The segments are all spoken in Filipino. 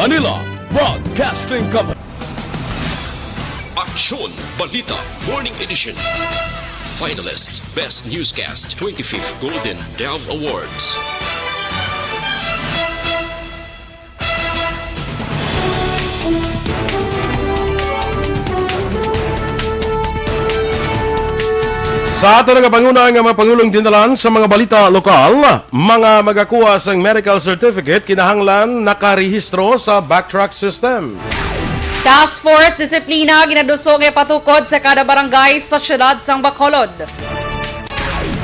Manila Broadcasting Company. Aksyon, Balita, Morning Edition. Finalist, Best Newscast, 25th Golden Dove Awards. Sa ato nga Panguna nga mga Pangulong dinalan sa mga balita lokal, mga magakuha sa medical certificate kinahanglan nakarehistro sa backtrack system. Task Force Disiplina ginadusog e patukod sa kada barangay sa siyudad sang Bacolod.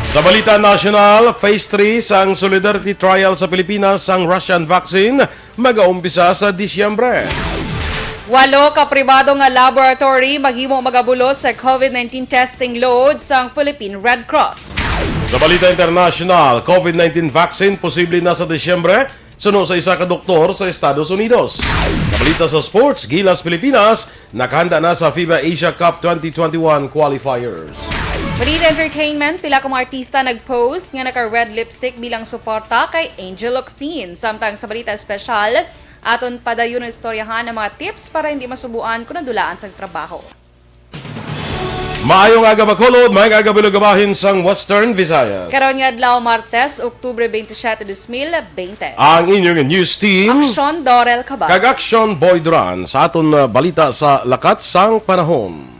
Sa balita national, Phase 3 sang Solidarity Trial sa Pilipinas sang Russian vaccine mag-aumpisa sa Disyembre. 8 ka pribado nga laboratory maghimo magabulos sa COVID-19 testing load sang Philippine Red Cross. Sa balita international, COVID-19 vaccine posible na sa Disyembre suno sa isa ka doktor sa Estados Unidos. Sa balita sa sports, Gilas Pilipinas nakahanda na sa FIBA Asia Cup 2021 qualifiers. Balita entertainment, pila ka mga artista nag-post nga naka-red lipstick bilang suporta kay Angel Oxteen. Samtang sa balita special, aton padayon ang istoryahan ng mga tips para hindi masubuan kung nadulaan sa trabaho. Maayong aga Bacolod, may agabilugabahin sang Western Visayas. Karon nga adlaw Martes, Oktubre 27, 2020. Ang inyong news team, Aksyon, Dorel, Cabatu. kag Aksyon Boy Duran sa aton balita sa lakat sang panahon.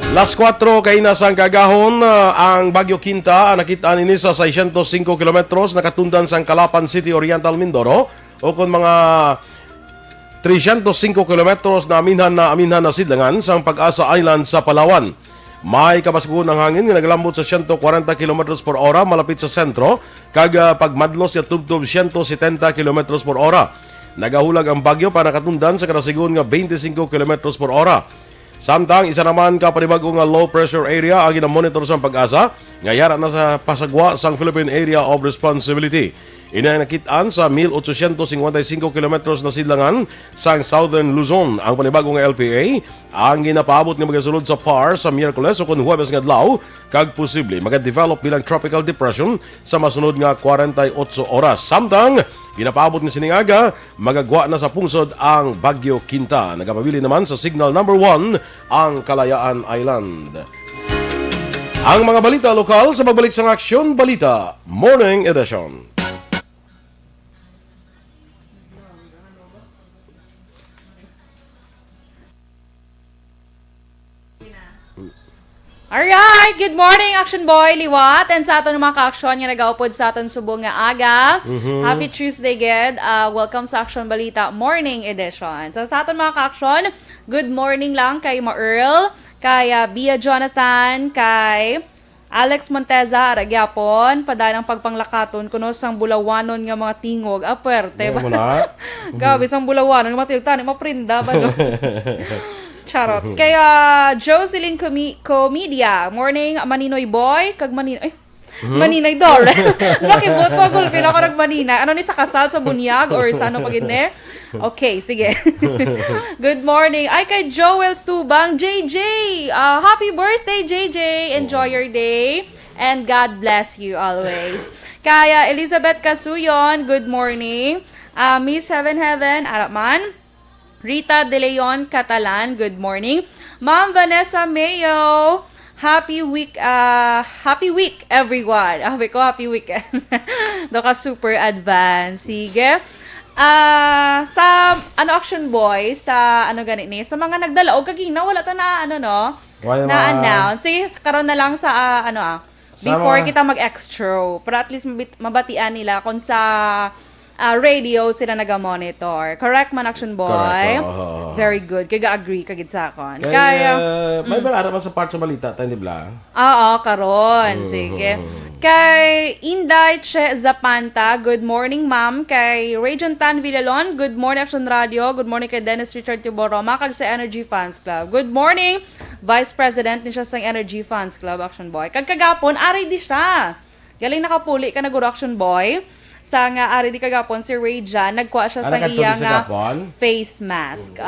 Las 4 kay nasang kagahon ang Bagyo Quinta nakita nini sa 605 kilometros nakatundan sang Calapan City, Oriental Mindoro o kun mga 305 kilometros na aminhan na sidlangan sang Pag-asa Island sa Palawan. May kabaskuhon ang hangin nga naglambot sa 140 kilometros per ora malapit sa sentro kag pagmadlos ya tubtob 170 kilometros per ora. Nagahulag ang bagyo para nakatundan sa karasigon nga 25 kilometros per ora. Samtang isa naman ka panibago nga low pressure area ang ginamonitor sa Pag-asa nga yara na sa pasagwa sang Philippine Area of Responsibility. Ina nakitaan sa 1855 kilometros na sidlangan sang Southern Luzon ang panibagong LPA ang ginapaabot nga magasulod sa PAR sa Miyerkules o kun Huwebes nga adlaw kag posible magadevelop bilang tropical depression sa masunod nga 48 oras. Samtang ginapaabot ni siningaga magagwa na sa pungsod ang Bagyo Quinta. Nagapabili naman sa signal number 1 ang Kalayaan Island. Ang mga balita lokal sa pagbalik sa Aksyon Balita Morning Edition. Alright, good morning Action Boy, Liwat, and sa aton mga ka-aksyon nga nag-aupod sa aton subong nga aga. Happy Tuesday, Ged. Welcome sa Action Balita Morning Edition. So sa aton mga ka-aksyon, good morning lang kay Ma-Earl, kay Bia Jonathan, kay Alex Monteza, Aragyapon, paday ng pagpanglakaton kuno sang bulawanon nga mga tingog. Aperte ba? Gabi sang bulawanon nga matiltan, maprinda ba no? Charot. Kaya Jocelyn Comedia, morning Maninoy Boy, kag Maninoy. Maninay Dorel. Nakibot ko gulpin ako nag Manina. Ano ni sa kasal sa bunyag or sa ano pagine? Okay, sige. Good morning. Ay kay Joel Subang, JJ. Happy birthday JJ. Enjoy your day and God bless you always. Kaya Elizabeth Casuyon, good morning. Miss Heaven Araman. Rita De Leon Catalan, good morning. Ma'am Vanessa Mayo, happy week everyone. Happy weekend. Doka super advance. Sige. Sa Action Boy, sa ganit ni, sa mga nagdala o kagina wala ta na na-announce. Sige, karon na lang sa before kita mag-extra. Para at least mabatian nila kung sa radio sila naga-monitor. Correct man, Action Boy? Correct. Very good. Kaga-agree kagid sa akon. Kaya may balara man sa part sa balita, tayo di ba? Oo, karon. Sige. Kay Inday Che Zapanta, good morning ma'am. Kay Rajon Tan Villalon, good morning Action Radio. Good morning kay Dennis Richard Tiboroma, kag sa Energy Fans Club. Good morning, Vice President ni siya sa Energy Fans Club, Action Boy. Kag kagapon, ari di siya. Galing nakapuli ka na guro, Action Boy. Sa nga ari di kagapon si Ray Jan nagkuha siya sa iya nga face mask.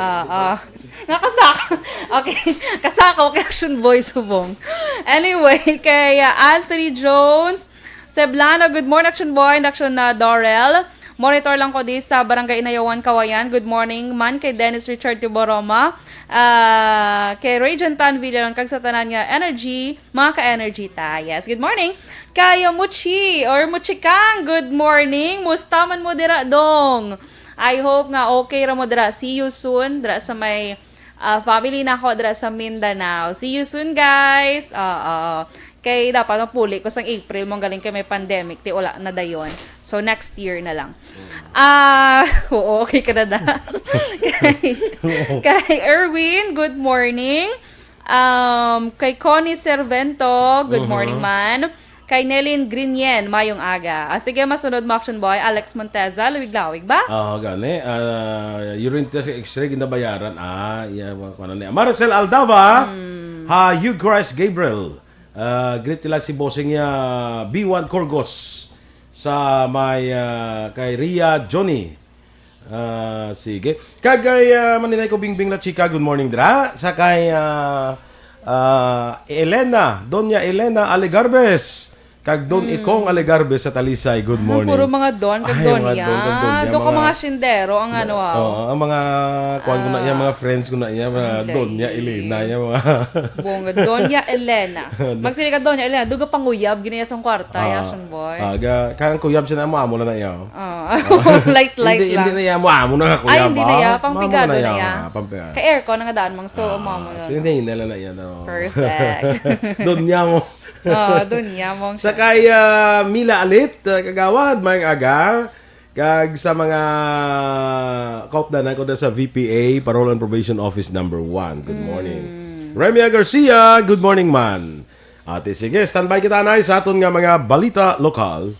Nakasaka. Okay, kasaka kay Action Boy subong. Anyway, kay Anthony Jones, Seblano, good morning, Aksyon Boy, and Aksyon na Dorel. Monitor lang ko di sa Barangay Inayawan, Kawayan. Good morning man kay Dennis Richard Tiboroma. Kay Rajan Tan Villalon, kag sa tanan niya, energy, mga ka-energy ta. Yes, good morning. Kay Muchi, or Muchikang, good morning. Mustaman mo dira dong. I hope nga okay ra mo dira. See you soon. Dira sa may family na ako dira sa Mindanao. See you soon, guys. Kay dapat mapuli ko sang April mong galing kay may pandemic. Di wala na dayon. So, next year na lang. Oo, okay ka na da. kay Erwin, good morning. Kay Connie Servento, good morning man. Kay Nelin Grinien, mayong aga. Sige, masunod mo, Action Boy. Alex Monteza, luwig-lawig ba? Gani. Urine test x-ray ginabayaran. Marcel Aldava. Hugh Christ Gabriel. Greet nila si bossing niya B1 Corgos sa may kay Ria Johnny. Sige. Kagay maninay ko bingbing la chika, good morning dra. Sa kay Elena, Doña Elena Alegarbes. Kag Don Ikong Alegarbes sa Talisay, good morning. Puro mga Don, kag Donya. Doon ka mga sindero, ang ano. Ang mga kuwan ko na iya, mga friends ko na iya, mga Doña Elena, iya mga Bunga, Doña Elena. Magsili ka Doña Elena, duga panguyab, ginaya sa kwarta, Action Boy. Kang kuyab siya na mo na iya. Light lang. Hindi na iya mo na kuyab. Ay, hindi na iya, pangpigado na iya. Pampigado. Kay aircon, nga daan mong so, mo yun. Hindi na iya. Perfect. Doña mo. Doña mong Sa kay Mila Alit, kagawad, mayang aga. Kag sa mga kaupdanan ko na sa VPA, Parole and Probation Office number 1. Good morning. Remia Garcia, good morning man. Ate, sige, standby kita na sa aton nga mga balita lokal.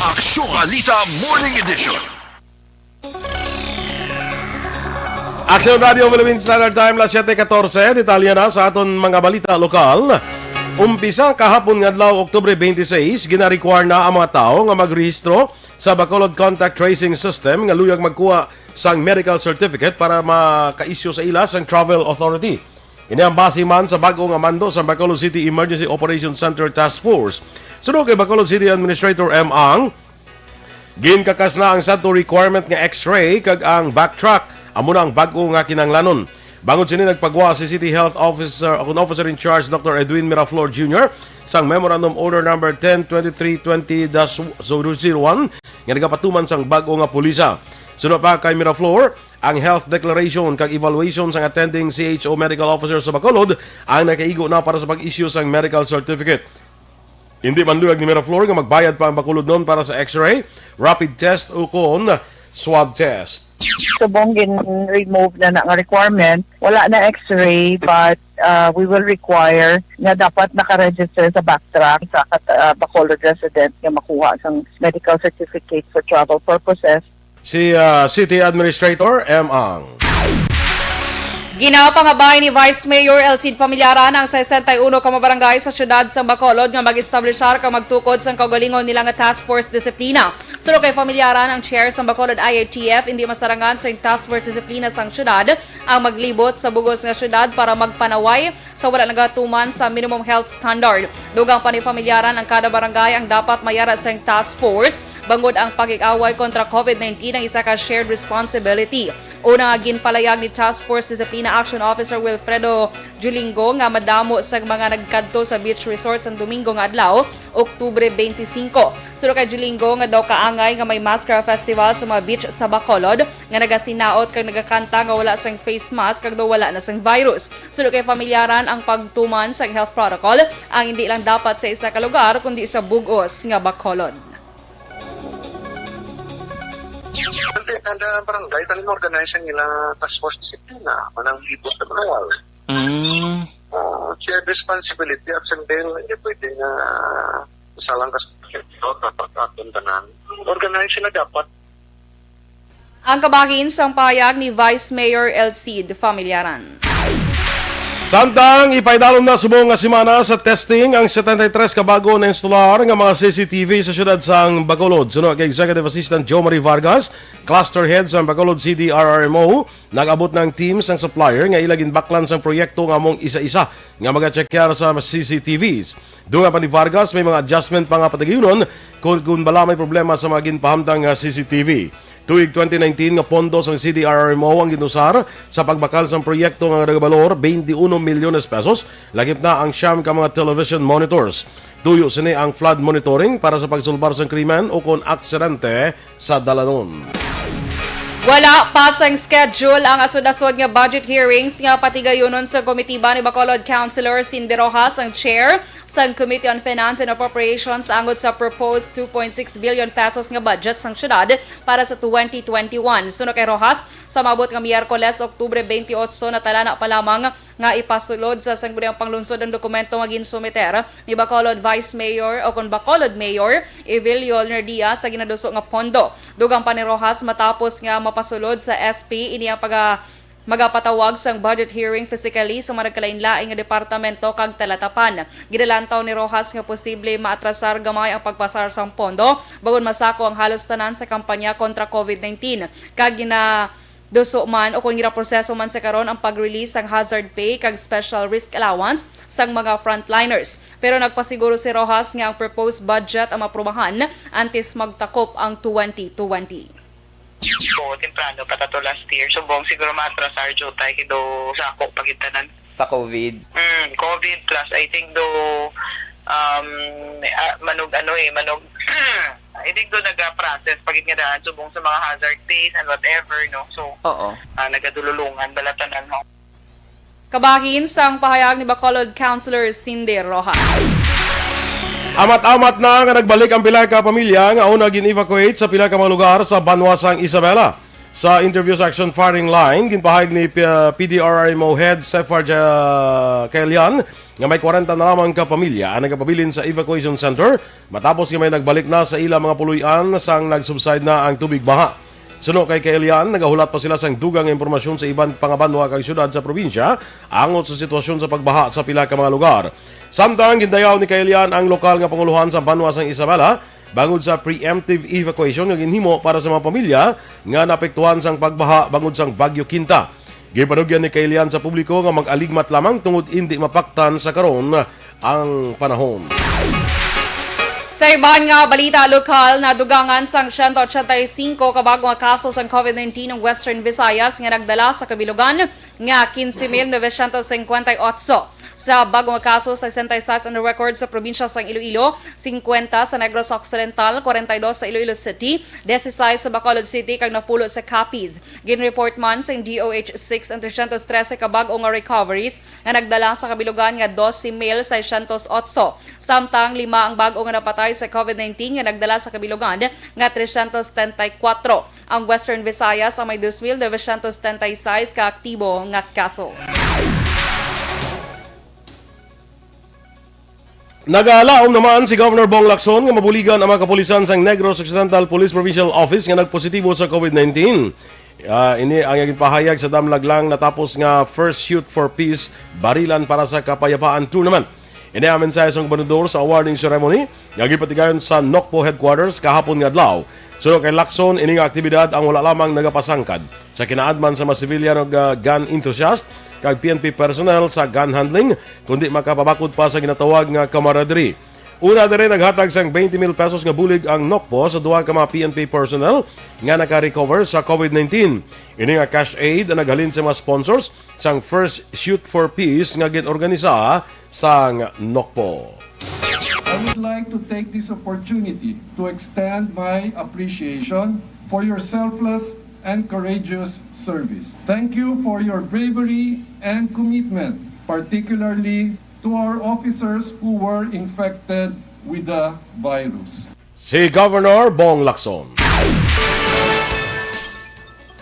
Aksyon Balita Morning Edition. Action Radio Philippines Standard Time, las 7:14. Detalye na sa aton mga balita lokal. Umpisa kahapon nga adlaw Oktubre 26, gina-require na ang mga tao nga magrehistro sa Bacolod Contact Tracing System nga luyag magkuha sang medical certificate para maka-issue sa ila sang Travel Authority. Ini ang base man sa bago nga mando sa Bacolod City Emergency Operations Center Task Force. Sunod kay Bacolod City Administrator M. Ang, ginkakas na ang sadto requirement nga X-ray kag ang backtrack amo na ang bago nga kinanglanon. Bangod sini nagpagwa si City Health Officer in charge Dr. Edwin Miraflor Jr. sang Memorandum Order number 102320-01 nga nagapatuman sang bago nga pulisa. Sunod pa kay Miraflor, ang health declaration kag evaluation sang attending CHO medical officer sa Bacolod ang nakaigo na para sa pag-issue sang medical certificate. Hindi man luyag ni Miraflor nga magbayad pa ang Bacolod noon para sa X-ray, rapid test o kon swab test. Subong remove na nga requirement, wala na X-ray but we will require nga dapat nakaregister sa backtrack sa Bacolod resident nga makuha sang medical certificate for travel purposes. Si City Administrator M. Ang. Ginawa pa nga bahay ni Vice Mayor Elcid Familyaran ang 61 ka mga barangay sa syudad sa Bacolod nga mag-establishar ka magtukod sa kaugalingon nila nga task force disiplina. Suro kay Familyaran ang chair sa Bacolod IATF hindi masarangan sa task force disiplina sang syudad ang maglibot sa bugos nga syudad para magpanaway sa wala nagatuman sa minimum health standard. Dugang pa ni Familyaran ang kada barangay ang dapat mayara sa task force bangod ang pag-away kontra COVID-19 ang isa ka shared responsibility. Una nga ginpalayag ni Task Force Discipline Action Officer Wilfredo Julingo nga madamo sa mga nagkadto sa beach resort sa Domingo nga adlaw, Oktubre 25. Suno kay Julingo nga daw kaangay nga may Mascara Festival sa mga beach sa Bacolod nga nagasinaot kag nagakanta nga wala sang face mask kag daw wala na sang virus. Suno kay pamilyaran ang pagtuman sa health protocol ang hindi lang dapat sa isa ka lugar kundi sa bugos nga Bacolod. Ada barangay talim organization nila task force disiplina manang libos na bawal. Shared responsibility absent bail hindi pwede na salang kas tanan. Organization na dapat. Ang kabahin sang pahayag ni Vice Mayor Elcid Familyaran. Samtang ipaidalom na subong nga semana sa testing ang 73 kabago na instalar nga mga CCTV sa syudad sang Bacolod. Suno kay Executive Assistant Jo Marie Vargas, Cluster Head sa Bacolod CDRRMO, nag-abot ng team sang supplier nga ilagin baklan sang proyekto nga mong isa-isa nga mag-checkar sa CCTVs. Dunga pa ni Vargas may mga adjustment pa nga patagyunon kung bala may problema sa mga ginpahamtang CCTV. Tuig 2019 nga pondo sang CDRRMO ang ginusar sa pagbakal sang proyekto nga nagabalor 21 milyones pesos, lagip na ang siyam ka mga television monitors. Tuyo sini ang flood monitoring para sa pagsulbar sang krimen o kon aksidente sa dalanon. Wala pa sang schedule ang asod-asod nga budget hearings nga patigayonon sa komitiba ni Bacolod Councilor Cindy Rojas ang chair sa Committee on Finance and Appropriations angot sa proposed 2.6 billion pesos nga budget sang syudad para sa 2021. Suno kay Rojas, sa mabot nga Miyerkules, Oktubre 28 natala na pa lamang nga ipasulod sa sangguniang panglungsod ang dokumento nga ginsumiter ni Bacolod Vice Mayor o kon Bacolod Mayor Evilio Nerdia sa ginaduso nga pondo. Dugang pa ni Rojas matapos nga mapasulod sa SP ini ang magapatawag sang budget hearing physically sa mga nagkalain-laing nga departamento kag talatapan. Gidalantaw ni Rojas nga posible maatrasar gamay ang pagpasar sang pondo bagon masako ang halos tanan sa kampanya kontra COVID-19. Kag duso man o kung proseso man sa karon ang pag-release ng hazard pay kag special risk allowance sang mga frontliners. Pero nagpasiguro si Rojas nga ang proposed budget ang maprubahan antes magtakop ang 2020. So, temprano pa to last year. So, buong siguro maatrasar jud tayo kido sa ako pagitanan. Sa COVID? COVID plus I think manog I think do naga-process pagit nga daan subong sa mga hazard pays and whatever, no? So, Oo. nagadululungan balatanan mo. Kabahin sang pahayag ni Bacolod Councilor Cindy Rojas. Amat-amat na nga nagbalik ang pila ka pamilya nga una gin-evacuate sa pila ka mga lugar sa Banwasang Isabela. Sa interview sa Aksyon firing line, ginpahayag ni PDRRMO Head Sefar Kaelian nga may 40 na lamang ka pamilya ang nagapabilin sa evacuation center matapos nga may nagbalik na sa ilang mga puluyan sang nagsubside na ang tubig baha. Suno kay Kaelian, nagahulat pa sila sang dugang impormasyon sa ibang pangabanwa kag syudad sa probinsya angot sa sitwasyon sa pagbaha sa pila ka mga lugar. Samtang gindayaw ni Kaelian ang lokal nga panguluhan sa Banwasang Isabela bangod sa preemptive evacuation nga ginhimo para sa mga pamilya nga naapektuhan sang pagbaha bangod sang Bagyo Quinta. Gipanugyan ni Kaelian sa publiko nga mag-aligmat lamang tungod hindi mapaktan sa karon ang panahon. Sa iban nga balita lokal, nadugangan sang 185 kabago nga kaso sang COVID-19 ng Western Visayas nga nagdala sa kabilugan nga 15,958. Sa bagong kaso, 66 on the record sa probinsya sa Iloilo, 50 sa Negros Occidental, 42 sa Iloilo City, 16 sa Bacolod City, kag napulo sa Capiz. Ginreport man sa DOH-6 ang 313 kabagong nga recoveries nga nagdala sa kabilugan nga 12,608. Samtang 5 ang bago nga napatay sa COVID-19 nga nagdala sa kabilugan nga 334. Ang Western Visayas ang may 2,936 ka aktibo nga kaso. Nagalaom naman si Governor Bong Lacson nga mabuligan ang mga kapulisan sang Negros Occidental Police Provincial Office nga nagpositibo sa COVID-19. Ini ang pahayag sa damlag lang natapos nga First Shoot for Peace Barilan para sa Kapayapaan Tournament. Ini ang mensahe sa gobernador sa awarding ceremony nga gipatigayon sa NOCPO headquarters kahapon nga adlaw. Sunod kay Lacson, ini nga aktibidad ang wala lamang nagapasangkad sa kinaadman sa mga civilian ug gun enthusiast kag PNP personnel sa gun handling kundi makapabakod pa sa ginatawag nga camaraderie. Una na rin naghatag sang 20 mil pesos nga bulig ang NOCPO sa duha ka mga PNP personnel nga naka-recover sa COVID-19. Ini nga cash aid ang naghalin sa mga sponsors sang First Shoot for Peace nga ginorganisa sang NOCPO. I would like to take this opportunity to extend my appreciation for your selfless and courageous service. Thank you for your bravery and commitment, particularly to our officers who were infected with the virus. Si Governor Bong Lacson.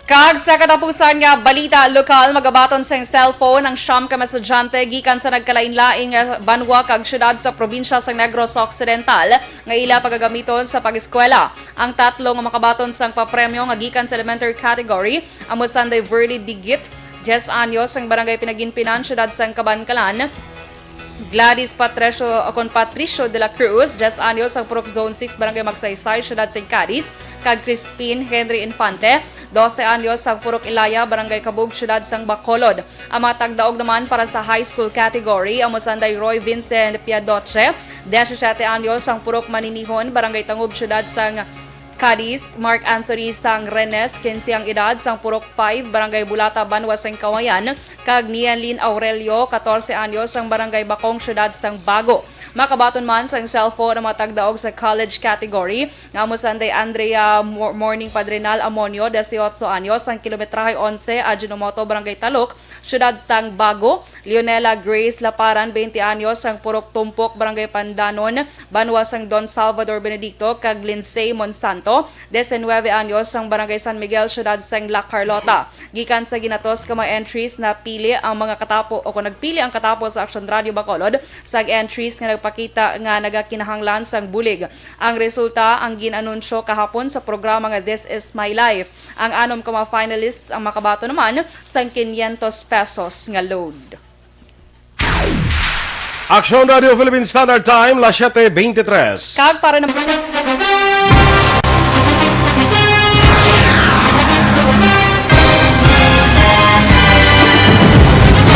Kag sa katapusan nga balita lokal, magabaton sa cellphone ang siyam ka mesadyante gikan sa nagkalain-laing banwa kag syudad sa probinsya sa Negros Occidental nga ila pagagamiton sa pag-eskwela. Ang tatlo nga makabaton sang papremyo nga gikan sa elementary category amo Sunday Verde Digit, 10 anyos ang barangay Pinaginpinan, syudad sa Cabancalan. Gladys Patricio de la Cruz, 10 anyos ang Purok Zone 6, Barangay Magsaysay, Syudad St. Cadiz. Kag Crispin Henry Infante, 12 anyos ang Purok Ilaya, Barangay Kabug, Syudad Sang Bacolod. Ang mga tagdaog naman para sa high school category, ang Sanday Roy Vincent Piadoche, 17 anyos ang Purok Maninihon, Barangay Tangub, Syudad Sang Cadiz. Mark Anthony Sang Renes, 15 ang edad, sang Purok 5, Barangay Bulata, Banwa, Sang Kawayan. Kag Nianlin Aurelio, 14 anyos, sang Barangay Bakong, Syudad Sang Bago. Makabaton man sang cellphone ang matagdaog sa college category. Nga mo Sunday Andrea Morning Padrenal Amonio, 18 anyos, sang Kilometrahe 11, Ajinomoto, Barangay Talok, Syudad Sang Bago. Leonela Grace Laparan, 20 anyos, sang Purok Tumpok, Barangay Pandanon, Banwa, Sang Don Salvador Benedicto. Kag Linsay Monsanto, 19 anyos, sang Barangay San Miguel, Syudad Sang La Carlota. Gikan sa ginatos ka mga entries na pili ang mga katapo o kung nagpili ang katapo sa Aksyon Radio Bacolod sa entries nga nagpakita nga nagakinahanglan sang bulig. Ang resulta ang ginanunsyo kahapon sa programa nga This Is My Life. Ang anom ka mga finalists ang makabato naman sang 500 pesos nga load. Aksyon Radio Philippine Standard Time, las 7:23. Kag para naman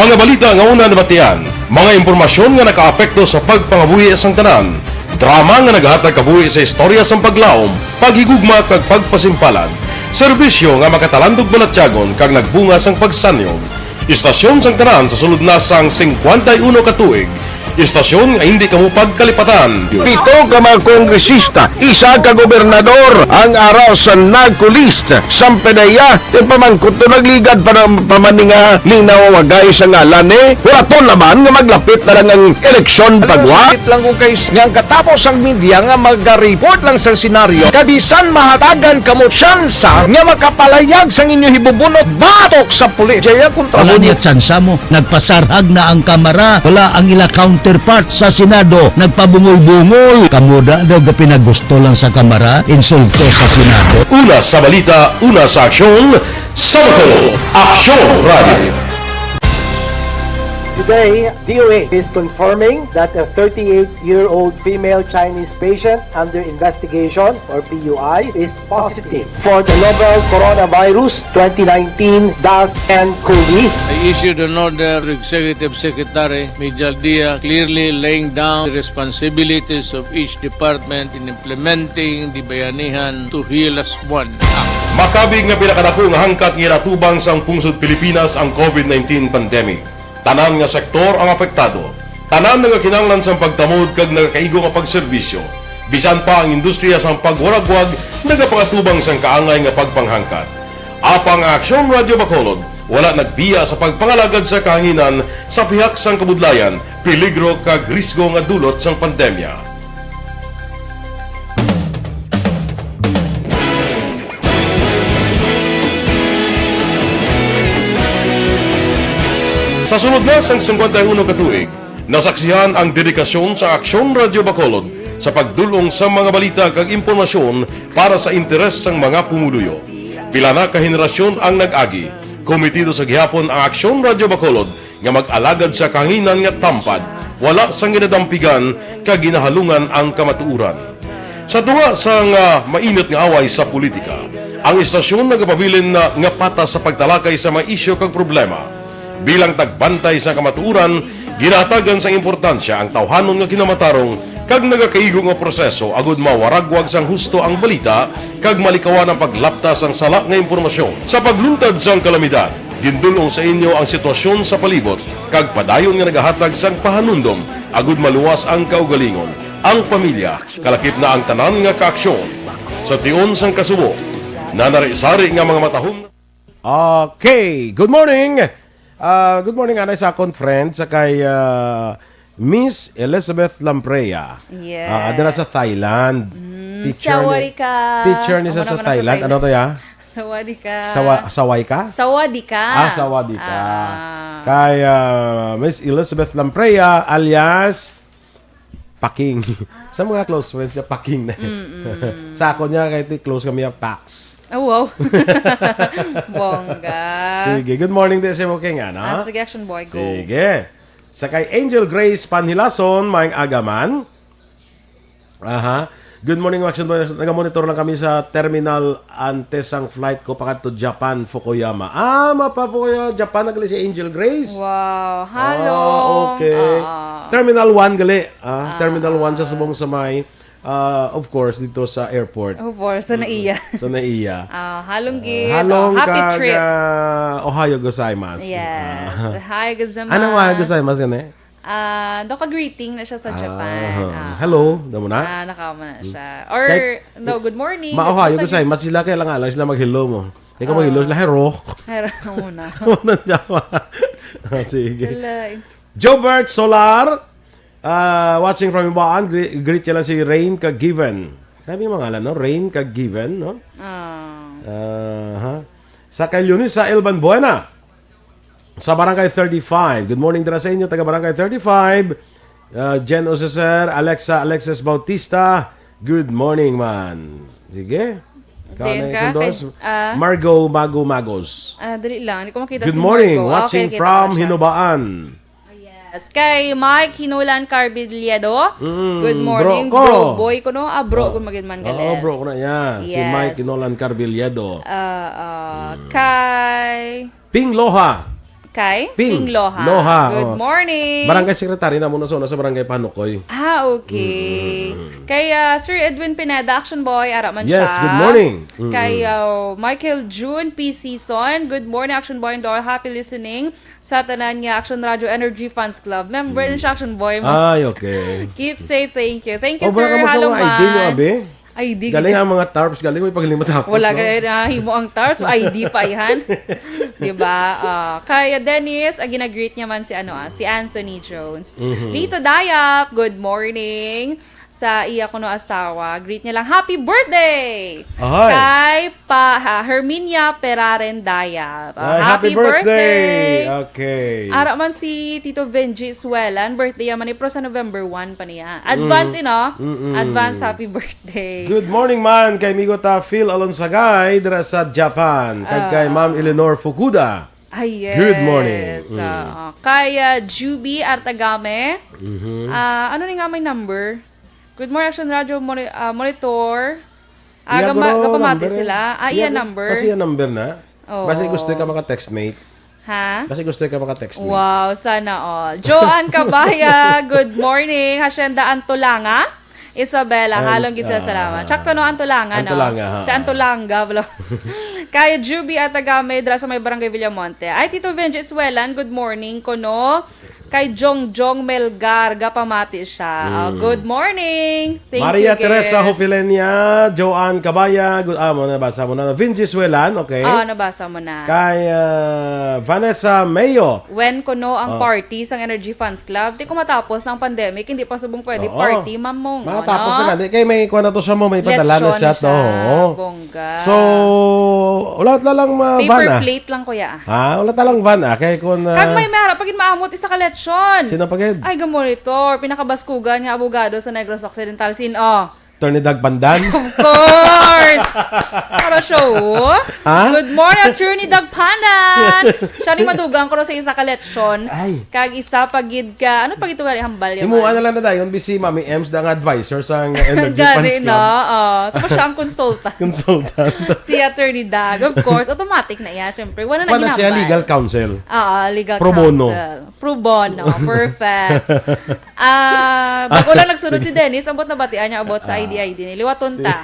Mga balita nga una nabatian, mga impormasyon nga nakaapekto sa pagpangabuhi sang tanan, drama nga naghatag kabuhi sa istorya sang paglaom, paghigugma kag pagpasimpalan, serbisyo nga makatalandog balatyagon kag nagbunga sang pagsanyog, istasyon sang tanan sa sulod na sang 51 katuig, istasyon nga hindi kamo pagkalipatan. 7 ka mga kongresista, 1 ka gobernador ang araw sa nagkulist sa pedaya yung pamangkot to nagligad para pamaninga linaw wagay sa ngalan wala to naman nga maglapit na lang ang eleksyon pagwa lang kung kayo nga katapos ang media nga mag-report lang sa senaryo kabisan mahatagan kamo tsansa nga makapalayag sa inyo hibubunot batok sa pulis jaya kontra wala niya tsansa mo, nagpasarhag na ang kamera, wala ang ila counterpart sa Senado, nagpabungol-bungol. Kamuda daw pinagusto lang sa kamera, insulto sa Senado. Una sa balita, una sa aksyon, sa Bacolod, Aksyon Radio. Today, DOA is confirming that a 38-year-old female Chinese patient under investigation, or PUI, is positive for the novel coronavirus 2019-10-CoV. I issued an order to Executive Secretary Major Dia clearly laying down the responsibilities of each department in implementing the Bayanihan to Heal as One Act. Makabig nga pinakadako nga hangkat nga natubang sang pungsod Pilipinas ang COVID-19 pandemic. Tanan nga sektor ang apektado. Tanan nga kinahanglan sang pagtamod kag nagakaigo nga pagserbisyo. Bisan pa ang industriya sang pagwaragwag nagapangatubang sang kaangay nga pagpanghangkat. Apang Aksyon Radio Bacolod wala nagbiya sa pagpangalagad sa kahanginan sa pihak sang kabudlayan, peligro kag risgo nga dulot sang pandemya. Sa sunod na sang 51 katuig, nasaksihan ang dedikasyon sa Aksyon Radio Bacolod sa pagdulong sa mga balita kag impormasyon para sa interes sang mga pumuluyo. Pila na ka henerasyon ang nag-agi, komitido sa gihapon ang Aksyon Radio Bacolod nga mag-alagad sa kanginan nga tampad, wala sang ginadampigan kag ginahalungan ang kamatuuran. Sa duwa sang mainit nga away sa politika, ang istasyon nagapabilin na nga patas sa pagtalakay sa mga isyu kag problema. Bilang tagbantay sa kamatuuran, ginatagan sa importansya ang tawhanon nga kinamatarong kag nagakaigo nga proseso agud mawaragwag sang husto ang balita kag malikawan ang paglaptas ang sala nga impormasyon. Sa pagluntad sang kalamidad, gindulong sa inyo ang sitwasyon sa palibot kag padayon nga nagahatag sang pahanundom agud maluwas ang kaugalingon. Ang pamilya kalakip na ang tanan nga kaaksyon sa tion sang kasubo. Nanari-sari nga mga matahong. Okay, good morning. Good morning anay sa akong friend sa kay Miss Elizabeth Lampreya. Yes. Adira sa Thailand. Sawadika. Teacher ni sa Thailand. Ano to ya? Sawadika. Saway ka? Sawadika. Sawadika. Kay Miss Elizabeth Lampreya alias Paking. Sa mga close friends niya, Paking na. Sa ako niya, kahit close kami yung Pax. Oh, wow. Bongga. Sige, good morning din sa mo King, ano? Sige, action boy, go. Sige. Sa kay Angel Grace Panhilason, maing agaman. Aha. Good morning, Action Boy. Nag-monitor lang kami sa terminal antes ang flight ko pakat to Japan, Fukuyama. Mapa Fukuyama, Japan nagali si Angel Grace. Wow. Hello. Okay. Terminal 1 gali. Terminal 1 sa subong sa may, of course, dito sa airport. Of course, so naiya. So naiya. Halong gid. Halong happy trip. Ohio gozaimasu. Yes. Hi, gozaimasu. Anong ohio gozaimasu yan eh? Greeting na siya sa Japan. Hello, damo na? Nakama na siya. Or, no, good morning. Maohayo ko sa'yo, mas sila kailangan lang sila mag-hello mo. Ikaw mag-hello sila, hero. Hero muna. Muna Jawa. Sige. Jobert Solar, watching from Ibaan, greet niya lang si Rain Kagiven. Sabi yung mga alam, no? Rain Kagiven, no? Sa kay Leonisa Elban Buena. Sa Barangay 35. Good morning dira sa inyo, taga Barangay 35. Jen Oseser, Alexis Bautista. Good morning, man. Sige. Margo Magos. Dali lang. Hindi ko makita Good si morning. Margo. Watching Okay, from Hinubaan. Yes. Kay Mike Hinulan Carbiliedo. Good morning, bro ko. Boy ko no. Bro ko magin man galit. Bro ko na yan. Si Yes. Mike Hinulan Carbiliedo. Kay Ping Loha. Ping Loha. Good morning. Barangay Secretary na muna sa barangay Panukoy. Okay. Kay Sir Edwin Pineda, Action Boy, araman siya. Yes, good morning. Kay Michael June P. Season, good morning, Action Boy and Dorel. Happy listening sa tanan niya Action Radio Energy Fans Club. Member na siya, Action Boy. Ay, okay. Keep safe, thank you. Thank you, Sir. Hello, man. ID mo, abi? ID. Galing ang mga tarps, galing mo ipagaling matapos. Wala galing na himo ang TARS, so ID pa yan. Diba? Kaya Dennis, ginag-greet niya man si Anthony Jones. Lito Dayap, good morning. Sa iya ko no asawa, greet niya lang, happy birthday! Kay Herminia Peraren Dayap. Happy birthday! Okay. Ara man si Tito Benji Suelan, birthday yaman ni Pro sa November 1 pa niya. Advance, Advance happy birthday. Good morning man kay Migota Phil Alonsagay dira sa Japan. Kay Ma'am Eleanor Fukuda. Ay, yes. Good morning. Kay Juby Artagame. Ano ni nga may number? Good morning, Action Radio Monitor. Gapamati sila. Iyan number. Kasi yan number na. Basi gusto ka maka-text mate. Ha? Basi gusto ka maka-text mate. Wow, sana all. Joanne Cabaya, good morning. Hacienda Antolanga. Isabela, halong gid sa salamat. Tsakto no Antolanga, no? Si Antolanga, bro. Kaya Juby Atagame, dra sa may Barangay Villamonte. Ay, Tito Benji Suelan, good morning ko, no? Kay Jongjong Melgar, gapamati siya. Good morning. Thank Maria you, Teresa Hofilenia, Joanne Cabaya, nabasa mo na. Vinci Suelan, okay? Nabasa mo na. Kay Vanessa Mayo. When ko no ang party sa Energy Fans Club, di ko matapos ng pandemic, hindi pa subong pwede party, ma'am mo. Matapos na ka. Kaya may kuha na to siya mo, may padala na siya. Bongga. So, ulat na lang van. Paper plate lang kuya. Ulat na lang van Kaya kung... Kag may mera, pagin maamot isa ka lechon. Sino pagid? Ay, gamonitor. Pinakabaskugan nga abogado sa Negros Occidental. Sino? Attorney Dag Pandan? Of course! Para show. Good morning, Attorney Dag Pandan! Siya ni madugang ko sa isa ka lechon. Kag isa pagid ka. Ano pagid ito gani hambal yaman? Himuan na lang na dayon. Busy Mami Ems na nga advisor sa Energy Fans Club. Tapos siya ang consultant. Si Attorney Dag. Of course, automatic na yan. Siyempre, wala na ginambal. Siya legal counsel. Legal Pro bono. counsel. Pro bono. Perfect. Bago lang nagsunod si Dennis, ambot na batian niya about sa ID ni. Liwaton ta.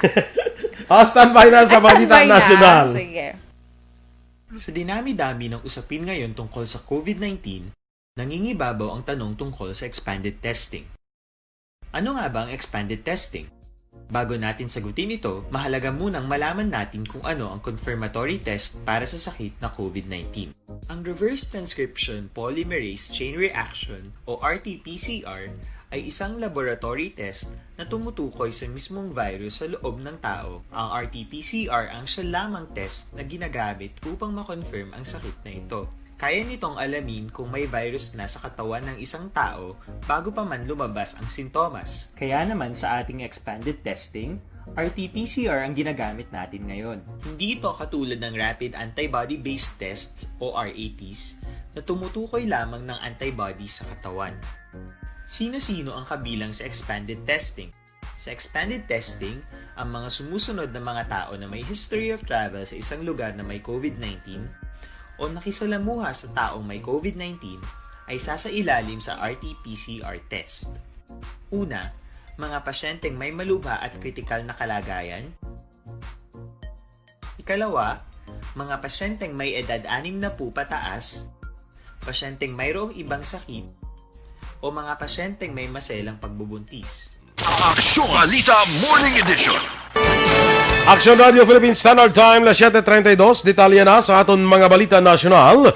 Standby na sa Balita Standby na. Nasional. Sige. Sa dinami-dami ng usapin ngayon tungkol sa COVID-19, nangingibabaw ang tanong tungkol sa expanded testing. Ano nga ba ang expanded testing? Bago natin sagutin ito, mahalaga munang malaman natin kung ano ang confirmatory test para sa sakit na COVID-19. Ang reverse transcription polymerase chain reaction o RT-PCR ay isang laboratory test na tumutukoy sa mismong virus sa loob ng tao. Ang RT-PCR ang siya lamang test na ginagamit upang makonfirm ang sakit na ito. Kaya nitong alamin kung may virus na sa katawan ng isang tao bago pa man lumabas ang sintomas. Kaya naman sa ating expanded testing, RT-PCR ang ginagamit natin ngayon. Hindi ito katulad ng rapid antibody-based tests o RATs na tumutukoy lamang ng antibodies sa katawan. Sino-sino ang kabilang sa expanded testing? Sa expanded testing, ang mga sumusunod na mga tao na may history of travel sa isang lugar na may COVID-19 o nakisalamuha sa taong may COVID-19 ay sasailalim sa RT-PCR test. Una, mga pasyenteng may malubha at kritikal na kalagayan. Ikalawa, mga pasyenteng may edad 60 pataas, pasyenteng mayroong ibang sakit, o mga pasyenteng may maselang pagbubuntis. Aksyon Balita Morning Edition. Aksyon Radio Philippines Standard Time na 7:32. Detalye na sa aton mga balita nasyonal.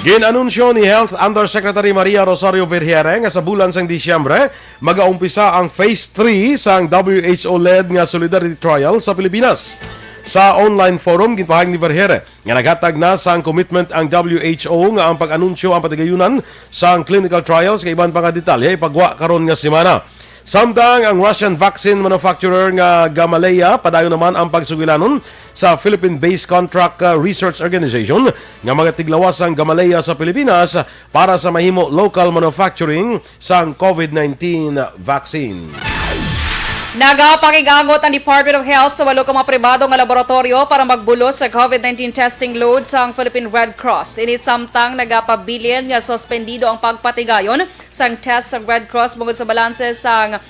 Ginanunsyo ni Health Undersecretary Maria Rosario Verhiere nga sa bulan sang Disyembre mag-aumpisa ang Phase 3 sang WHO-led nga Solidarity Trial sa Pilipinas. Sa online forum, ginpahayag ni Verhiere nga naghatag na sang commitment ang WHO nga ang pag-anunsyo ang patigayunan sang clinical trials kay iban pa nga detalye ipagwa karon nga semana. Samtang ang Russian vaccine manufacturer nga Gamaleya padayon naman ang pagsugilanon sa Philippine-based Contract Research Organization nga magatiglawas ang Gamaleya sa Pilipinas para sa mahimo local manufacturing sang COVID-19 vaccine. Nagapakigangot ang Department of Health sa 8 mga pribado nga laboratorio para magbulos sa COVID-19 testing load sa Philippine Red Cross. Ini samtang nagapabilin nga suspendido ang pagpatigayon sang test sa Red Cross bungod sa balanse sang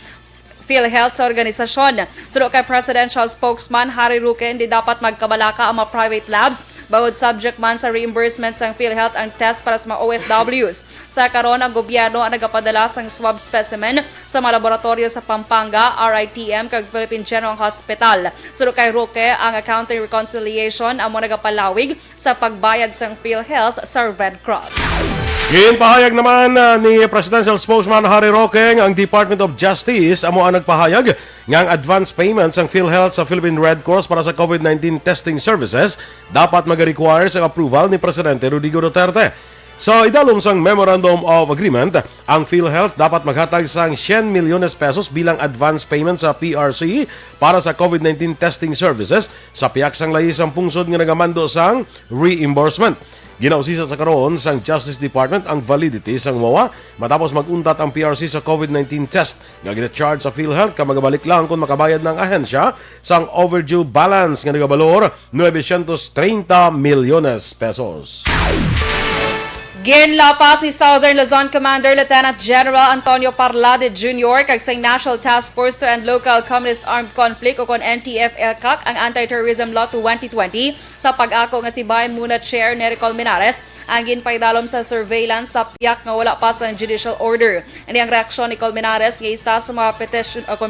PhilHealth sa organisasyon. Suro kay Presidential Spokesman Harry Roque, hindi dapat magkabalaka ang mga private labs bawod subject man sa reimbursement sang PhilHealth ang test para sa mga OFWs. Sa karon ang gobyerno ang nagapadala sang swab specimen sa mga laboratorio sa Pampanga, RITM kag Philippine General Hospital. Suro kay Roque, ang accounting reconciliation amo nagapalawig sa pagbayad sang PhilHealth sa Red Cross. Ginpahayag naman ni Presidential Spokesman Harry Roque ang Department of Justice amo ang nagpahayag nga ang advance payments ang PhilHealth sa Philippine Red Cross para sa COVID-19 testing services dapat mag-require sa approval ni Presidente Rodrigo Duterte. Sa idalom sang Memorandum of Agreement, ang PhilHealth dapat maghatag sang 100 milyones pesos bilang advance payment sa PRC para sa COVID-19 testing services sa piyak sang lahi sang pungsod nga nagamando sang reimbursement. Ginausisa sa karon sang Justice Department ang validity sang MOA matapos maguntat ang PRC sa COVID-19 test nga gina-charge sa PhilHealth ka magabalik lang kung makabayad ng ahensya sang overdue balance nga nagabalor 930 milyones pesos. Ginlapas ni Southern Luzon Commander Lieutenant General Antonio Parlade Jr. kag sa National Task Force to End Local Communist Armed Conflict o kon NTF-ELCAC ang Anti-Terrorism Law 2020 sa pag-ako nga si Bayan Muna Chair Nery Colmenares ang ginpaydalom sa surveillance sa piyak nga wala pa sa judicial order. Ini ang reaksyon ni Colmenares nga isa sa mga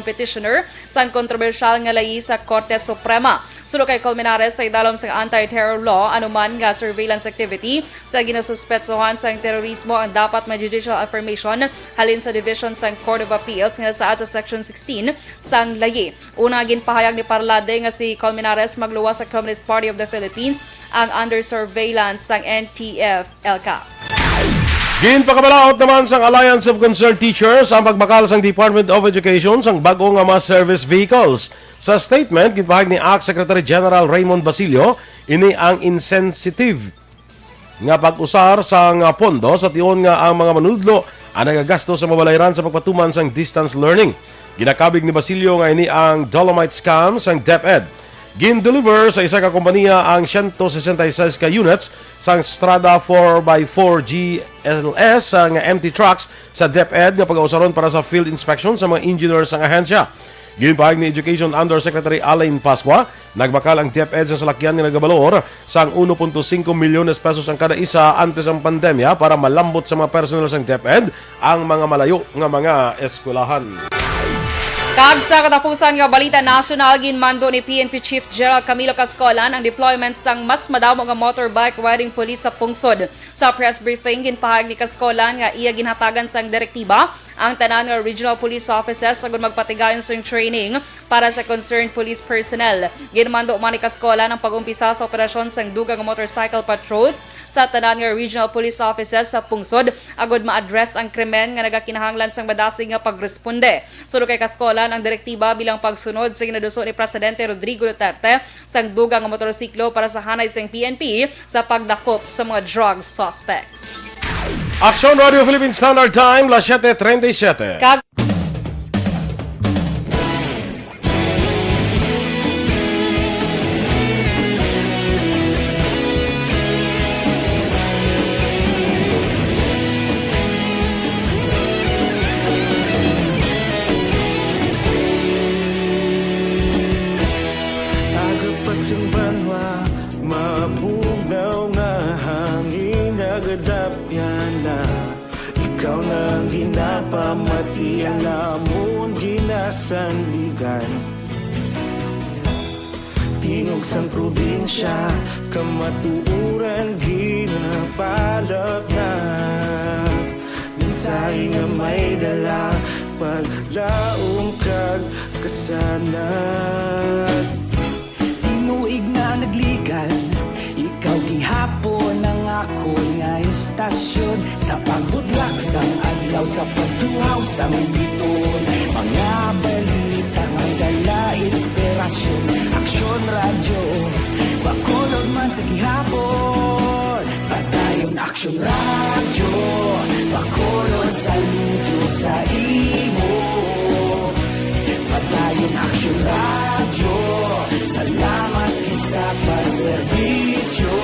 petitioner sa kontrobersyal nga layi sa Korte Suprema. Sulo kay Colmenares sa idalom sa anti-terror law anuman nga surveillance activity sa ginasuspetsohan sa terorismo ang dapat may judicial affirmation halin sa division sa Court of Appeals nga saad sa Section 16 sang layi. Una ginpahayag ni Parlade nga si Colmenares magluwas sa Communist Party of the Philippines ang under surveillance sang NTF-ELCAC. Ginpakabalaot naman sang Alliance of Concerned Teachers ang pagbakal sang Department of Education sang bago nga mga service vehicles. Sa statement, ginpahayag ni ACT Secretary General Raymond Basilio, ini ang insensitive nga pag-usar sang pondo sa tion nga ang mga manudlo ang nagagasto sa mabalayran sa pagpatuman sang distance learning. Ginakabig ni Basilio nga ini ang Dolomite scam sang DepEd. Gin-deliver sa isa ka kompanya ang 166 ka units sang Strada 4x4 GLS ang empty trucks sa DepEd nga pag-ausaron para sa field inspection sa mga engineers sang ahensya. Ginpahag ni Education Undersecretary Alain Pascua, nagbakal ang DepEd sa salakyan nga nagabalor sang 1.5 milyones pesos ang kada isa antes ang pandemya para malambot sa mga personnel sang DepEd ang mga malayo nga mga eskwelahan. Kag sa katapusan nga balita national, ginmando ni PNP Chief General Camilo Cascolan ang deployment sang mas madamo nga motorbike riding police sa pungsod. Sa press briefing, ginpahag ni Cascolan nga iya ginhatagan sang direktiba ang tanan nga regional police officers sagud magpatigayon sang training para sa concerned police personnel. Ginmando man ni Cascolan ang pag-umpisa sa operasyon sang dugang motorcycle patrols sa tanan nga regional police officers sa pungsod agud ma-address ang krimen nga nagakinahanglan sang madasig nga pagresponde. Suro kay Cascolan ang direktiba bilang pagsunod sa ginaduso ni Presidente Rodrigo Duterte sang dugang nga motorsiklo para sa hanay sang PNP sa pagdakop sa mga drug suspects. Aksyon Radio Philippine Standard Time, las 7:37. Agapasumbanwa, mabugnaw nga hangin nagadapyan na. Ikaw nang ginapamati, alamon ginasandigan. Tingog sang probinsya, kamatuuran ginapalap na. Minsay nga may dala, paglaong kag kasanat. Tinuig na nagligan, ikaw gihapon ang ako nga istasyon. Sa pagbudlak sang adlaw, sa pagtuhaw sang biton. Mga balita nga dala inspirasyon. Aksyon radyo, bakolod man sa gihapon. Padayon Aksyon radyo, bakolod sa luto sa imo. Padayon Aksyon radyo, salamat isa pagserbisyo.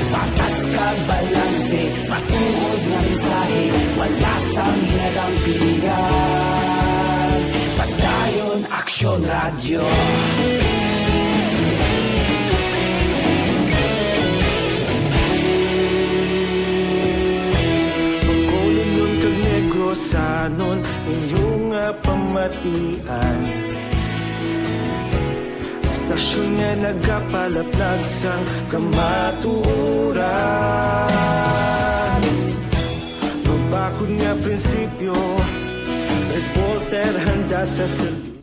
Patas kag balanse, matuod nga mensahe, wala sang hinadang pilihan. Padayon Aksyon radyo. Bakolon nun kag negrosanon, inyong pamatian. Stasyon nga nagapalaplag sang kamaturan. Mabakod nga prinsipyo, reporter handa sa servisyo.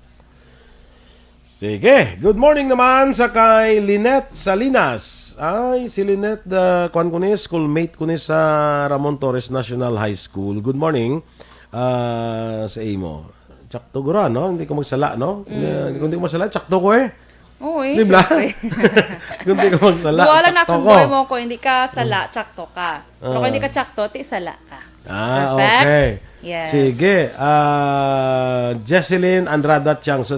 Sige, good morning naman sa kay Lynette Salinas. Ay, si Lynette, kuan ko ni, schoolmate ko ni sa Ramon Torres National High School. Good morning sa imo. Tsakto Duran, no? Hindi ko magsala, no? Kung hindi ko magsala, tsakto ko eh. Oo Di ba? Kung hindi ko magsala, duwa lang tsakto action ko. boy mo ko, hindi ka sala, tsakto ka. Pero kung hindi ka tsakto, ti sala ka. Perfect? Okay. Yes. Sige. Jesselyn Andrada Tiangso,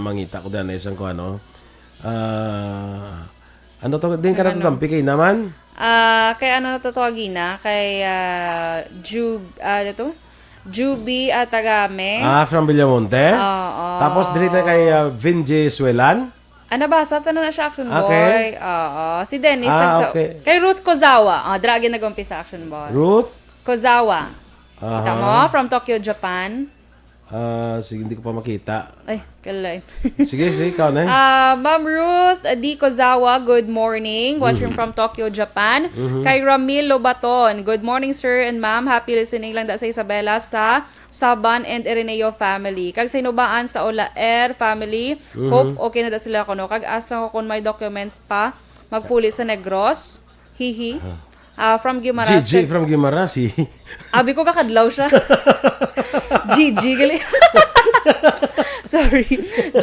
mangita ko dyan, isang ko ano. Ano to? Din ka na ito pikay naman? Kay ano natutawagin na? Kay Juby at Tagame. From Villamonte? Oo. Tapos dito kay Vinje Suelan? Ano ba? Sata na siya action boy. Okay. Oo. Si Dennis. Okay. Kay Ruth Kozawa. Dragin nag-umpisa action boy. Ruth? Kozawa. Kita mo? From Tokyo, Japan. Sige, hindi ko pa makita. Ay, kalay. Sige, ikaw na. Ma'am Ruth D. Kozawa, good morning. Watching from Tokyo, Japan. Kay Ramil Lobaton, good morning sir and ma'am. Happy listening lang da sa Isabela sa Saban and Ireneo family. Kag sinubaan sa Ola Air family. Hope okay na da sila kuno. Kag as lang ako kung may documents pa. Magpuli sa Negros. Hihi. From Guimaras. Gigi from Guimaras. Abi ko kakadlaw siya. Gigi gali. Sorry.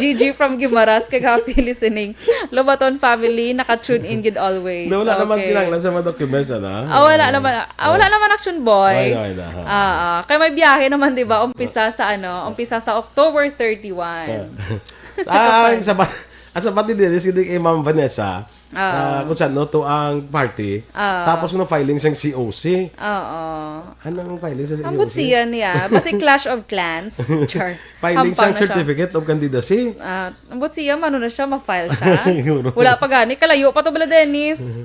Gigi from Gimaras, kag happy listening. Lobaton family, naka-tune in good always. Wala naman Okay. kinanglan sa mga documents, ano? Wala naman Action Boy. Ay, na. Kaya may biyahe naman, di ba? Umpisa sa October 31. Ang sabat din din, sige kay Ma'am Vanessa, kung saan, no, to ang party, tapos no filing sa COC. Oo. Anong filing sa COC? Ang butsiyan niya. Basta Clash of Clans. Char. Filing sa Hampang na siya. certificate of candidacy. Ang butsiyan, ano na siya, ma-file siya. Wala pa gani. Kalayo pa to bala, Dennis.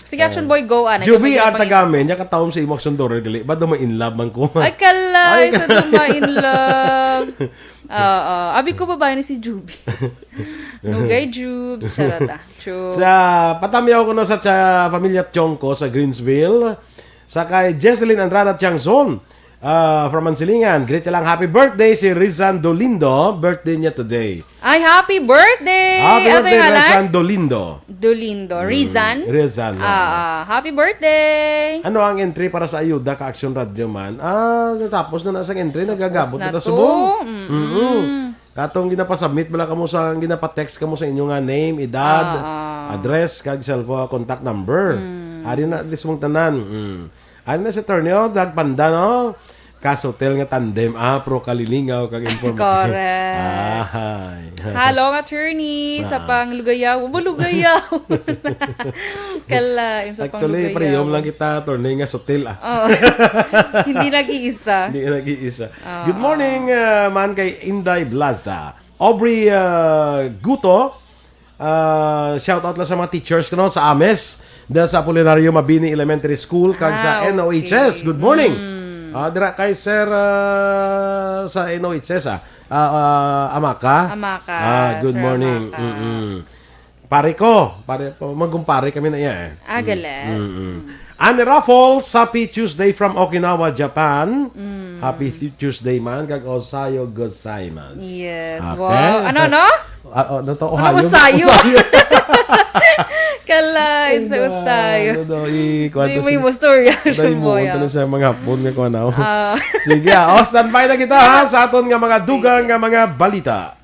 Sige, Action Boy, go. Juby, ang tagamin, niya kataom sa imok sundore, dili. Ba dumo in love man ko? Ay, kalay. Sa duma in love. Abi ko babae ni si Juby. Nugay Jubes. Charata. Sa patamiyaw ko no sa pamilya Chongko sa Greensville. Sa kay Jesselyn Andrada Tiangzon from Mansilingan. Greet lang happy birthday si Rizan Dolindo. Birthday niya today. Ay, happy birthday! Happy Ano birthday, yung halan? Rizan Dolindo. Rizan? Rizan. Happy birthday! Ano ang entry para sa ayuda ka Aksyon Radio man? Natapos na nasa entry, nagagabot na Tapos na to. subong. Katong ginapasubmit bala kamo sa ginapatext kamo sa inyo nga name, edad, address, kag cellphone contact number. Ari na at least mong tanan. Ari na sa torneo, dagpanda no. Hotel nga tandem, pro kalilingaw kag information. Correct. Hello, attorney, sa panglugayaw. Lugayaw. Kalain sa Actually, panglugayaw. priyom lang kita, torneo nga sotel Hindi nag-iisa. Hindi nag-iisa. Good morning, man kay Inday Blaza. Aubrey Guto, shout out lang sa mga teachers ko no, sa AMES, dahil sa Apolinario Mabini Elementary School, kag sa NOHS. Good morning. Dira kay Sir sa NOHS Amaka. Good Sir morning. Amaka. Pare ko, magkumpare kami na iya. Galet. Anne Raffles, happy Tuesday from Okinawa, Japan. Happy Tuesday man, kag Osayo gozaimasu. Yes. Okay. Wow. Ano? Ohayo. Osayo? Kalain sa Osayo. Hindi mo yung mustorya. Boy. Sa mga hapon nga ko na. Sige, standby na kita ha, sa aton nga mga dugang nga mga balita.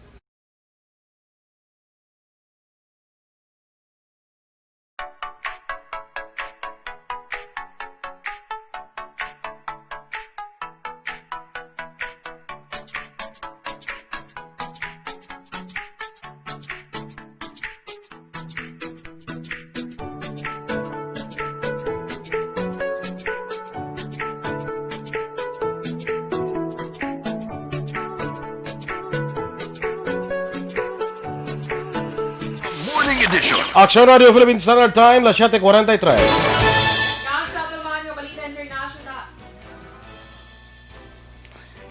Morning Edition. Aksyon Radio Philippine Standard Time, las 7:43.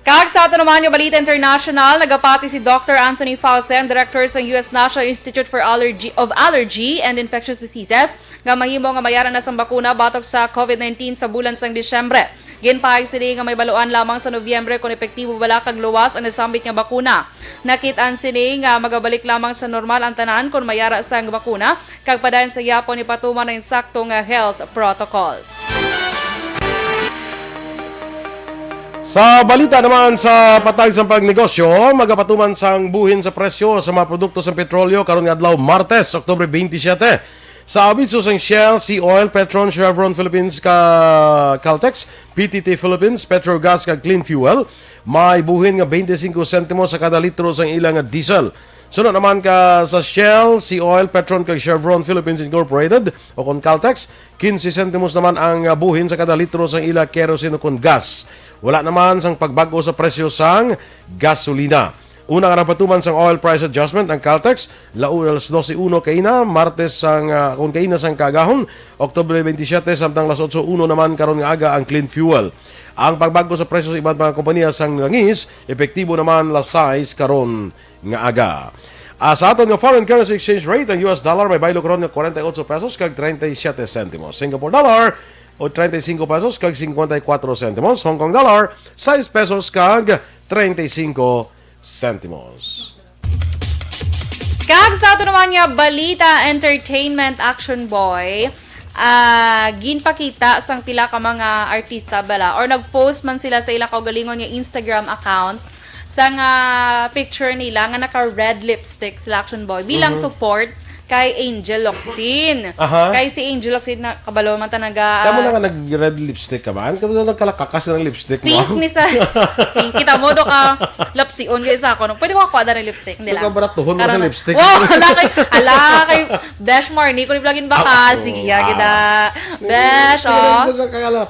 Kag sa ato naman yung Balita International, nagapati si Dr. Anthony Faucen, Director sa US National Institute for Allergy and Infectious Diseases, nga mahimo nga mayaran na sang bakuna batok sa COVID-19 sa bulan sang Disyembre. Ginpahay sila nga may baluan lamang sa Nobyembre kung epektibo bala kag luwas ang nasambit nga bakuna. Nakitaan sila nga magabalik lamang sa normal ang tanan kung mayara sang bakuna, kag padayon sa yapon ni patuman na insakto nga health protocols. Sa balita naman sa patag sa pagnegosyo, magapatuman sang buhin sa presyo sa mga produkto sa petrolyo karon nga adlaw Martes, Oktubre 27. Sa abiso sang Shell, Sea Oil, Petron, Chevron Philippines, Caltex, PTT Philippines, Petrogas kag Clean Fuel, may buhin nga 25 sentimo sa kada litro sang ilang nga diesel. Sunod naman ka sa Shell, Sea Oil, Petron kag Chevron Philippines Incorporated o kon Caltex, 15 sentimos naman ang buhin sa kada litro sang ila kerosene o kon gas. Wala naman sang pagbago sa presyo sang gasolina. Una nga napatuman sang oil price adjustment ang Caltex, laulas 12.1 kaina, Martes sang kung kaina sang kagahon, Oktubre 27 samtang las 8.1 naman karon nga aga ang clean fuel. Ang pagbago sa presyo sa iba't mga kompanya sang langis, epektibo naman las 6 karon nga aga. Sa aton nga foreign currency exchange rate, ang US dollar may baylo karon nga 48 pesos kag 37 centimos. Singapore dollar o 35 pesos kag 54 centimos. Hong Kong dollar 6 pesos kag 35 centimos. Kag sa ato naman nga Balita Entertainment Action Boy, ginpakita sang pila ka mga artista bala or nag-post man sila sa ila kaugalingon nga Instagram account sa nga picture nila nga naka-red lipstick sila Action Boy bilang support kay Angel Locsin. Kay si Angel Locsin na kabalo man tanaga. Tama na nga nag-red lipstick ka ba? Kamu na nagkalakakas ng lipstick mo. Pink ni sa pink. Kita mo do ka lapsion kay sa ako. Pwede mo ako ng lipstick nila. Ikaw baratuhon mo sa lipstick. Wow, kay Dash Marnie kung iblagin bakal. Sige, kita. Dash, oh.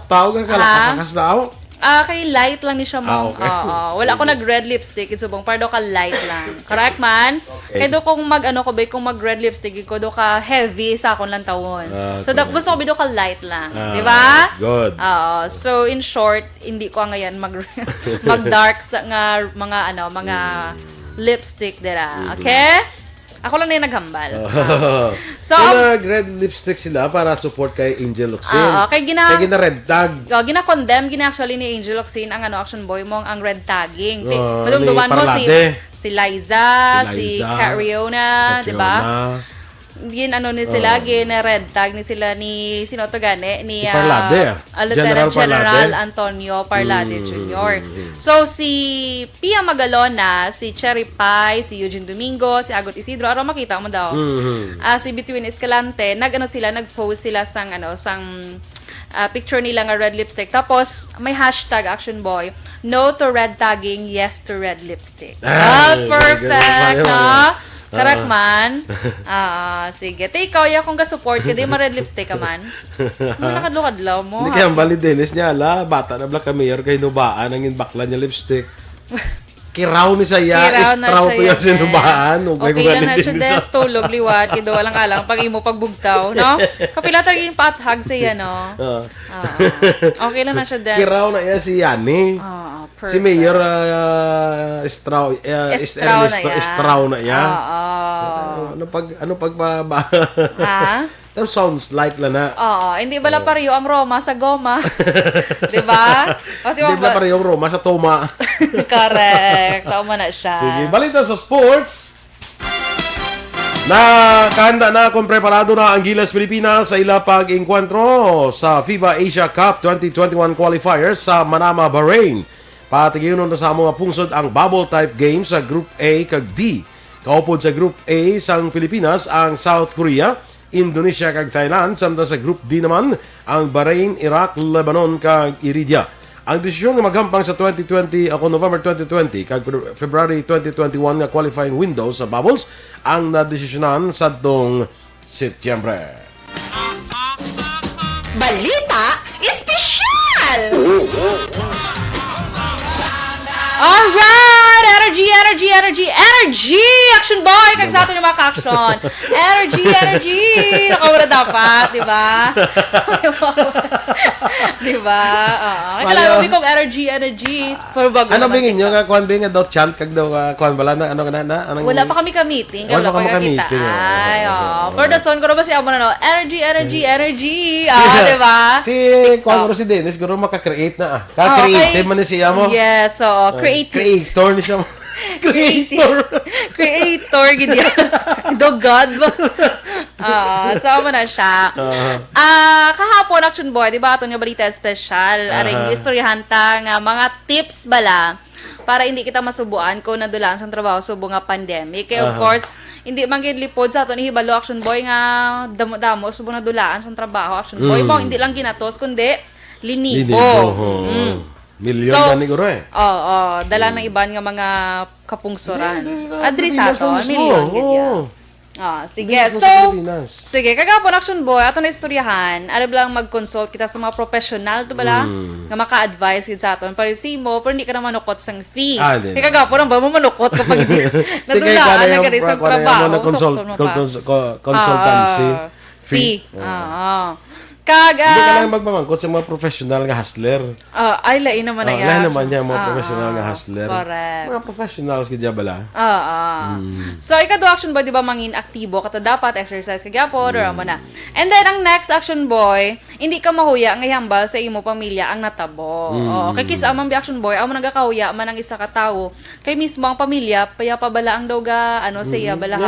Tawag ka kalakakas na ako. Kay light lang ni siya mong. Okay. Wala ako nag-red lipstick. It's subong para do ka light lang. Correct man? Kaya do kung kung mag-red lipstick, ko do ka heavy sa akong lang tawon. So, gusto ko do ka light lang. Di ba? Good. So, in short, hindi ko ngayon mag-dark sa mga lipstick dira. Okay? Ako lang na yung naghambal. So, nag-red lipstick sila para support kay Angel Locsin. Kay gina-red tag. Gina-condemn, actually ni Angel Locsin ang Action Boy mong ang red tagging. Madumduman mo si Liza, si Cariona, di ba? Gin ni sila, red tag ni sila ni sino to gani ni Lieutenant General Antonio Parlade Jr. So si Pia Magalona, si Cherry Pie, si Eugene Domingo, si Agot Isidro, araw makita mo daw. Si Between Escalante, nag-post sila sang picture nila nga red lipstick. Tapos may hashtag Action Boy, no to red tagging, yes to red lipstick. Perfect, no? Correct man. Sige. Ikaw, kung ka-support ka, di ma-red lipstick ka man. Ano nakadlokadlaw mo? Hindi kaya ang balidinis niya, bata na black mayor kay nubaan ang inbakla niya lipstick. Kiraw ni saya, istraw to yung sinubaan. Okay lang na siya, des, tulog, liwat, kido, alang-alang, pag imo pagbugtaw, no? Kapila talagang pathag siya, no? Okay lang na siya, des. Kiraw na iya si Yani. Si Mayor Straw na iya. Ano pag that sounds like lang na. Hindi bala pareho ang Roma sa goma. 'Di ba? Hindi bala pareho ang Roma sa toma. Correct. So na siya. Sige, balita sa sports. Nakahanda na kung preparado na ang Gilas Pilipinas sa ila pag-enkwentro sa FIBA Asia Cup 2021 qualifiers sa Manama, Bahrain. Patigiunon na sa mga pungsod ang bubble type game sa Group A kag D. Kaupod sa Group A sang Pilipinas ang South Korea, Indonesia kag Thailand, samtang sa Group D naman ang Bahrain, Iraq, Lebanon kag Iridia. Ang desisyon nga maghampang sa November 2020 kag February 2021 nga qualifying window sa bubbles ang nadesisyonan sadtong Setyembre. Balita espesyal! Alright! Energy! Action Boy! Kag sa ato yung mga ka-action. Energy! Nakawala dapat, di ba? Di ba? Kailangan mo kong energy. Ano bingin nyo? Kuhan bingin daw chant kag daw kuhan bala na ano na? Wala pa kami ka-meeting. Wala pa kami ka-meeting. For the son, kuro ba siya mo na no? Energy! Di ba? Si kuhan mo si Dennis, guro makakreate na. Ka-creative man siya mo. Yes, so creator ni siya mo. Creator gid yan. Do God ba? So na siya. Kahapon Action Boy, di ba ato yung balita special. Aring istoryahan ta nga mga tips bala para hindi kita masubuan kung nadulaan sa trabaho subo nga pandemic. Kaya of course, hindi man gid lipod sa ato ni hibalo Action Boy nga damo subo nadulaan sa trabaho Action Boy. Hindi lang ginatos kundi linibo. Milyon na ni guro dala ng iban nga mga kapungsuran. Adri sa ato, milyon gid yan. Sige. So, kagapon Action Boy, ato na istoryahan, lang mag-consult kita sa mga professional to bala, nga maka-advise gid sa aton. Pero pero hindi ka na manukot sang fee. Kaya kagapon ang ba mo manukot kapag nadulaan na ka sa trabaho. Consultancy fee. Kaga hindi ka lang magmamangkot sa mga professional nga hustler. Ay lain naman na yan. Lain naman niya mga professional nga hustler. Correct. Mga professionals kaya bala. So ikado Action Boy, di ba mangin aktibo kato dapat exercise kagapon or mo na. And then ang next Action Boy, hindi ka mahuya nga hambal sa imo pamilya ang natabo. Kay kisa amang Action Boy, amo nagakahuya man ang isa ka tawo kay mismo ang pamilya paya pabala ang daw ga sa iya bala